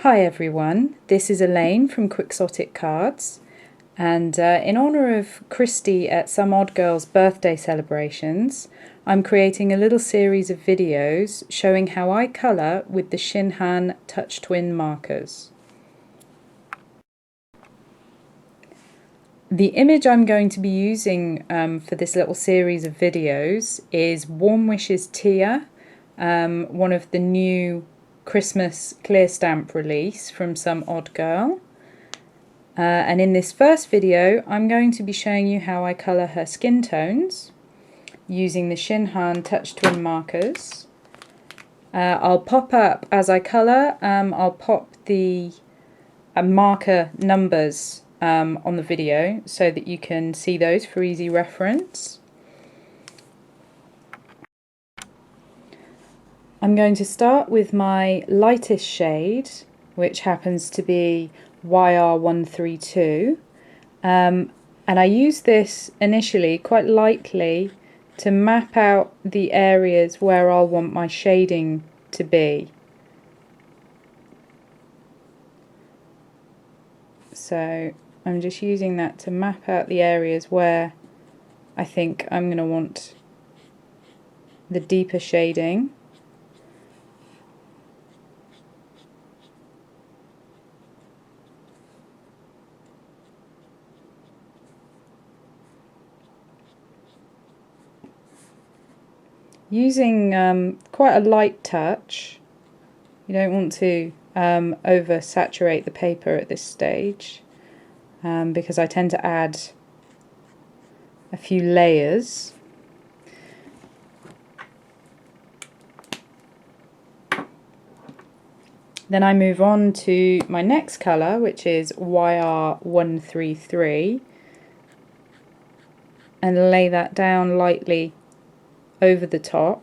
Hi everyone, this is Elaine from Quixotic Cards, and in honour of Christy at Some Odd Girls' birthday celebrations, I'm creating a little series of videos showing how I colour with the ShinHan Touch Twin markers. The image I'm going to be using for this little series of videos is Warm Wishes Tia, one of the new Christmas clear stamp release from Some Odd Girl. And in this first video I'm going to be showing you how I colour her skin tones using the ShinHan Touch Twin markers. I'll pop up as I colour, I'll pop the marker numbers on the video so that you can see those for easy reference. I'm going to start with my lightest shade, which happens to be YR132, and I use this initially quite lightly to map out the areas where I'll want my shading to be. So I'm just using that to map out the areas where I think I'm going to want the deeper shading. Using quite a light touch. You don't want to oversaturate the paper at this stage because I tend to add a few layers. Then I move on to my next colour, which is YR133, and lay that down lightly over the top.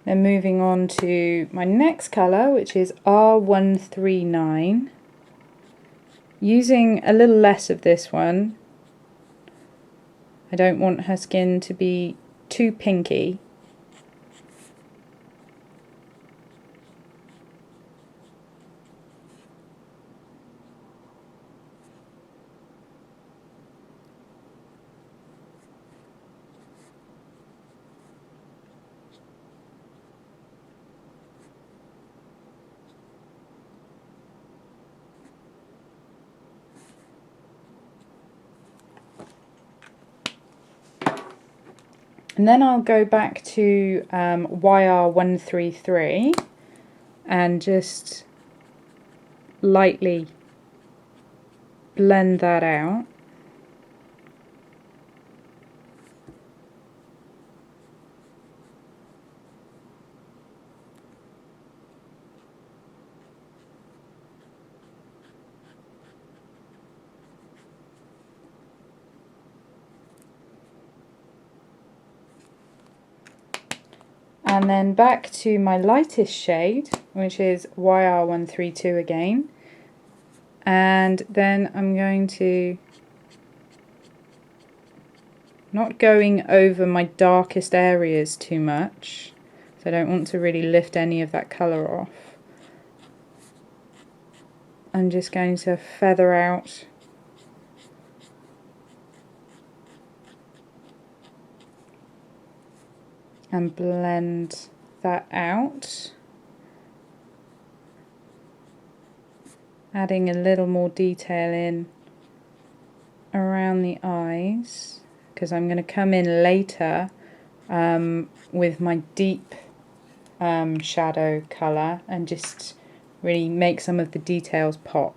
Then moving on to my next colour, which is R139. Using a little less of this one. I don't want her skin to be too pinky. And then I'll go back to YR133 and just lightly blend that out. And then back to my lightest shade, which is YR132 again. And then I'm going to, not going over my darkest areas too much, so I don't want to really lift any of that colour off. I'm just going to feather out and blend that out, adding a little more detail in around the eyes, because I'm going to come in later with my deep shadow colour and just really make some of the details pop.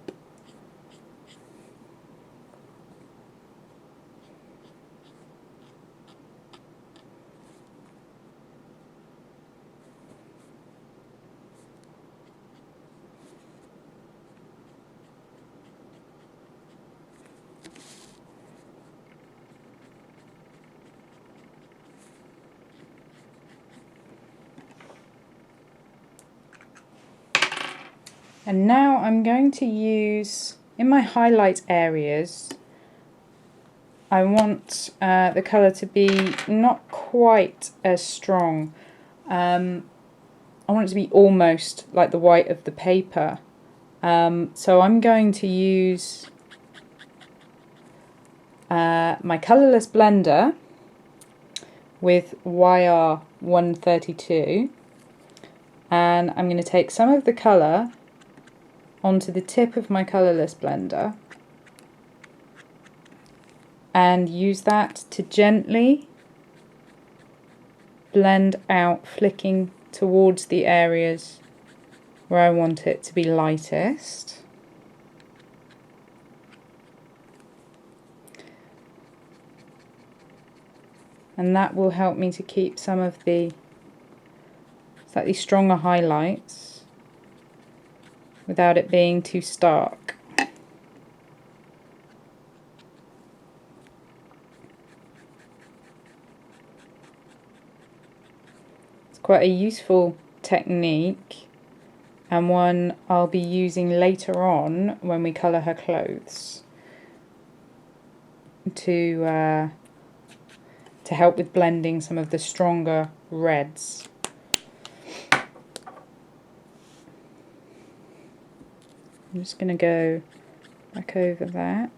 And now I'm going to use, in my highlight areas, I want the colour to be not quite as strong. I want it to be almost like the white of the paper. So I'm going to use my colourless blender with YR132, and I'm going to take some of the colour onto the tip of my colourless blender and use that to gently blend out, flicking towards the areas where I want it to be lightest. And that will help me to keep some of the slightly stronger highlights without it being too stark. It's quite a useful technique, and one I'll be using later on when we colour her clothes to help with blending some of the stronger reds. I'm just going to go back over that.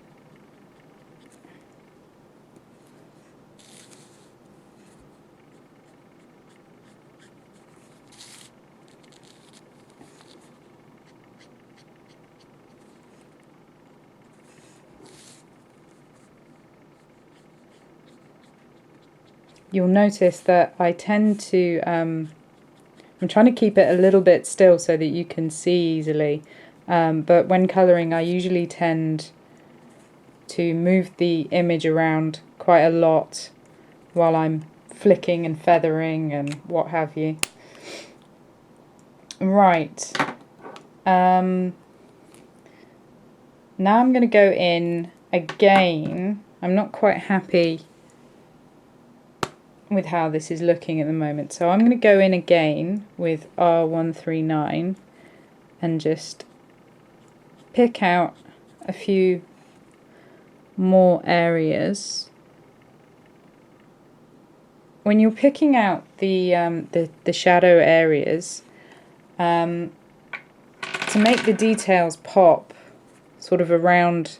You'll notice that I tend to, I'm trying to keep it a little bit still so that you can see easily, but when colouring I usually tend to move the image around quite a lot while I'm flicking and feathering and what have you. Right, now I'm going to go in again. I'm not quite happy with how this is looking at the moment, so I'm going to go in again with R139 and just pick out a few more areas. When you're picking out the shadow areas, to make the details pop sort of around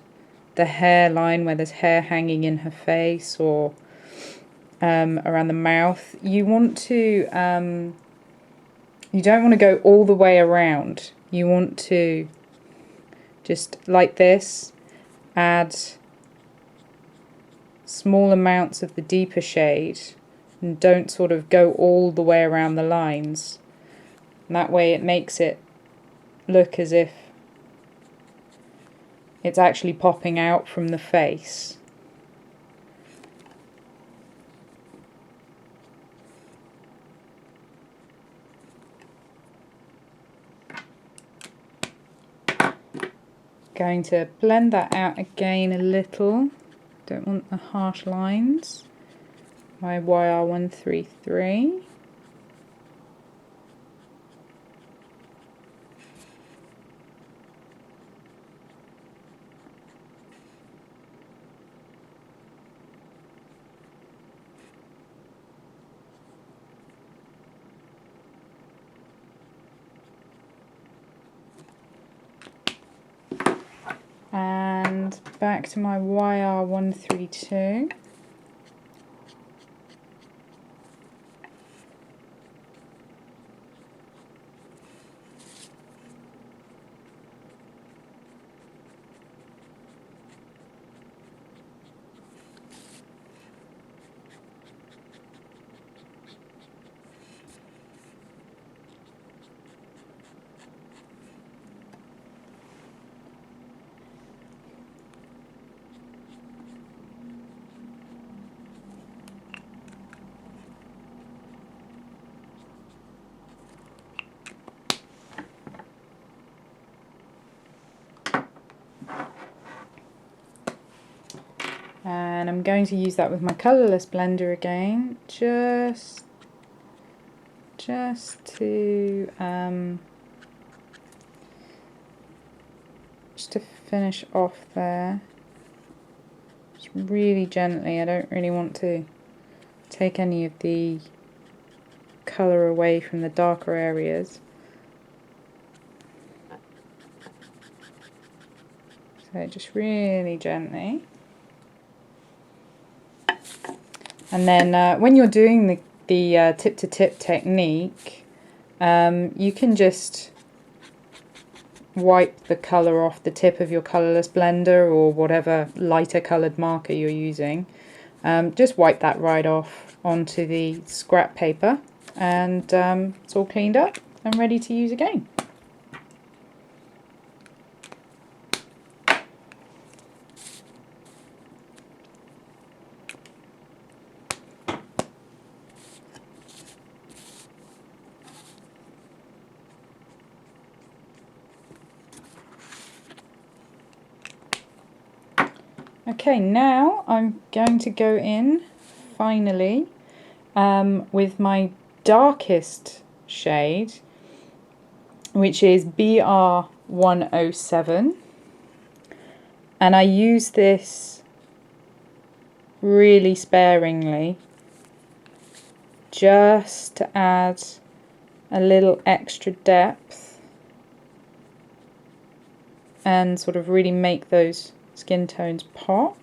the hairline where there's hair hanging in her face, or around the mouth, you want to, you don't want to go all the way around. You want to just, like this, add small amounts of the deeper shade and don't sort of go all the way around the lines. And that way it makes it look as if it's actually popping out from the face. Going to blend that out again a little. Don't want the harsh lines. My YR133. And back to my YR132. And I'm going to use that with my colourless blender again, just to just to finish off there. Just really gently. I don't really want to take any of the colour away from the darker areas. So just really gently. And then when you're doing the tip-to-tip technique, you can just wipe the colour off the tip of your colourless blender or whatever lighter coloured marker you're using. Just wipe that right off onto the scrap paper, and it's all cleaned up and ready to use again. Okay, now I'm going to go in finally with my darkest shade, which is BR107, and I use this really sparingly just to add a little extra depth and sort of really make those skin tones pop.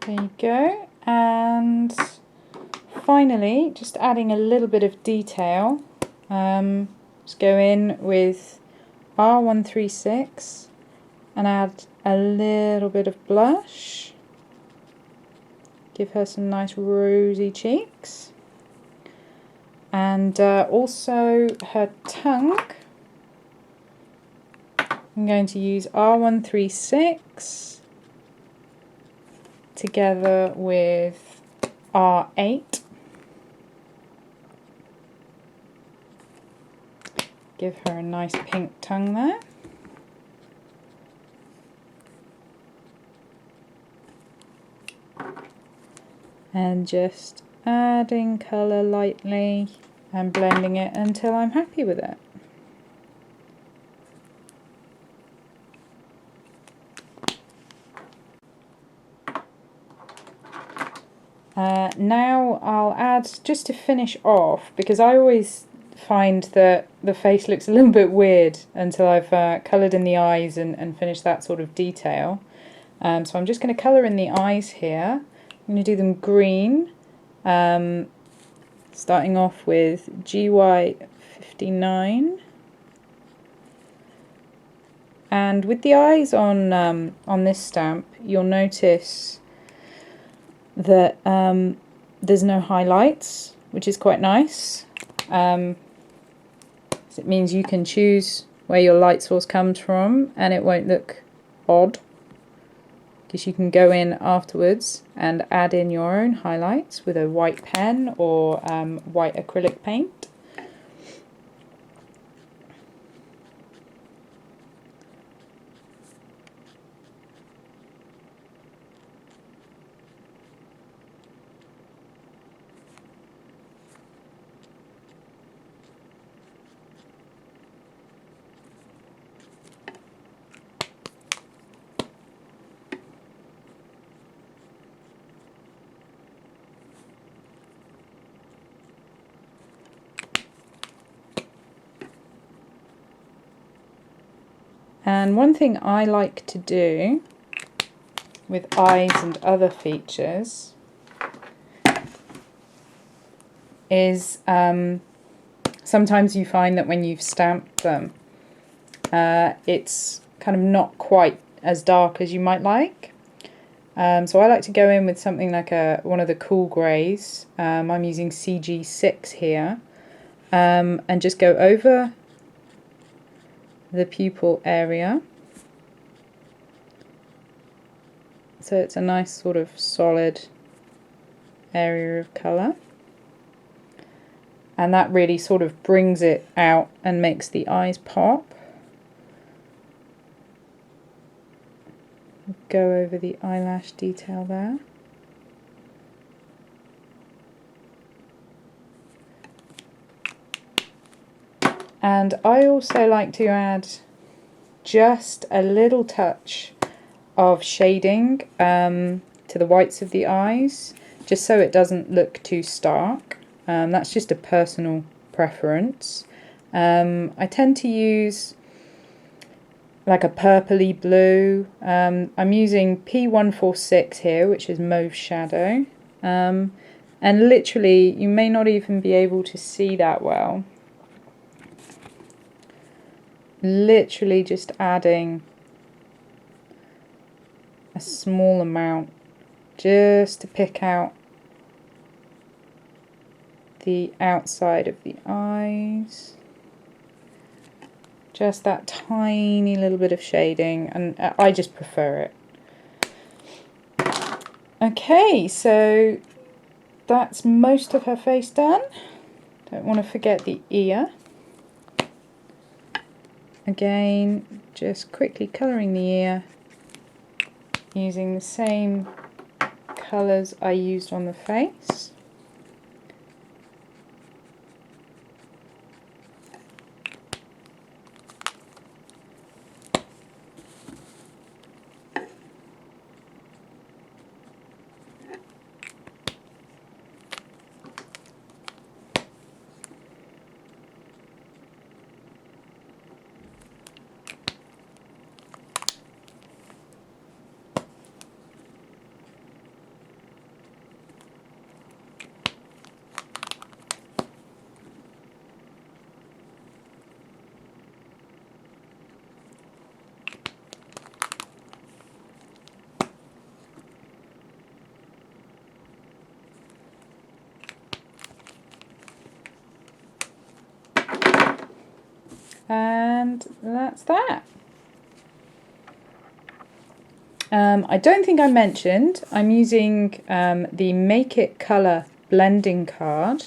There you go, and finally just adding a little bit of detail. Just go in with R136 and add a little bit of blush. Give her some nice rosy cheeks. And also her tongue. I'm going to use R136 together with R8. Give her a nice pink tongue there. And just adding colour lightly and blending it until I'm happy with it. Now I'll add, just to finish off, because I always find that the face looks a little bit weird until I've coloured in the eyes and finished that sort of detail. So I'm just going to colour in the eyes here. I'm going to do them green, starting off with GY59. And with the eyes on this stamp, you'll notice that there's no highlights, which is quite nice. It means you can choose where your light source comes from and it won't look odd, because you can go in afterwards and add in your own highlights with a white pen or white acrylic paint. And one thing I like to do with eyes and other features is sometimes you find that when you've stamped them, it's kind of not quite as dark as you might like. So I like to go in with something like one of the cool greys. I'm using CG6 here, and just go over the pupil area. So it's a nice sort of solid area of colour. And that really sort of brings it out and makes the eyes pop. Go over the eyelash detail there. And I also like to add just a little touch of shading to the whites of the eyes, just so it doesn't look too stark. That's just a personal preference. I tend to use like a purpley blue. I'm using P146 here, which is Mauve Shadow. And literally, you may not even be able to see that well. Literally just adding a small amount just to pick out the outside of the eyes. Just that tiny little bit of shading, and I just prefer it. Okay, so that's most of her face done. Don't want to forget the ear. Again, just quickly colouring the ear using the same colours I used on the face. And that's that. I don't think I mentioned, I'm using the Make It Colour blending card,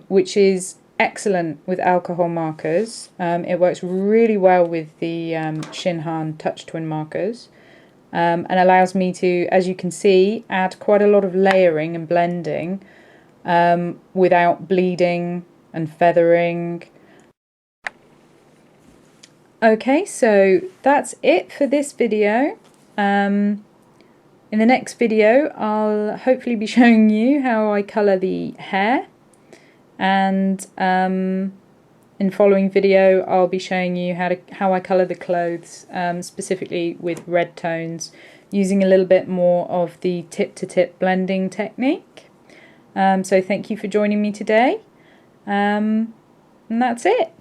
which is excellent with alcohol markers. It works really well with the ShinHan Touch Twin markers, and allows me to, as you can see, add quite a lot of layering and blending without bleeding and feathering. Okay, so that's it for this video. In the next video, I'll hopefully be showing you how I colour the hair, and in following video, I'll be showing you how I colour the clothes, specifically with red tones, using a little bit more of the tip-to-tip blending technique. So thank you for joining me today, and that's it.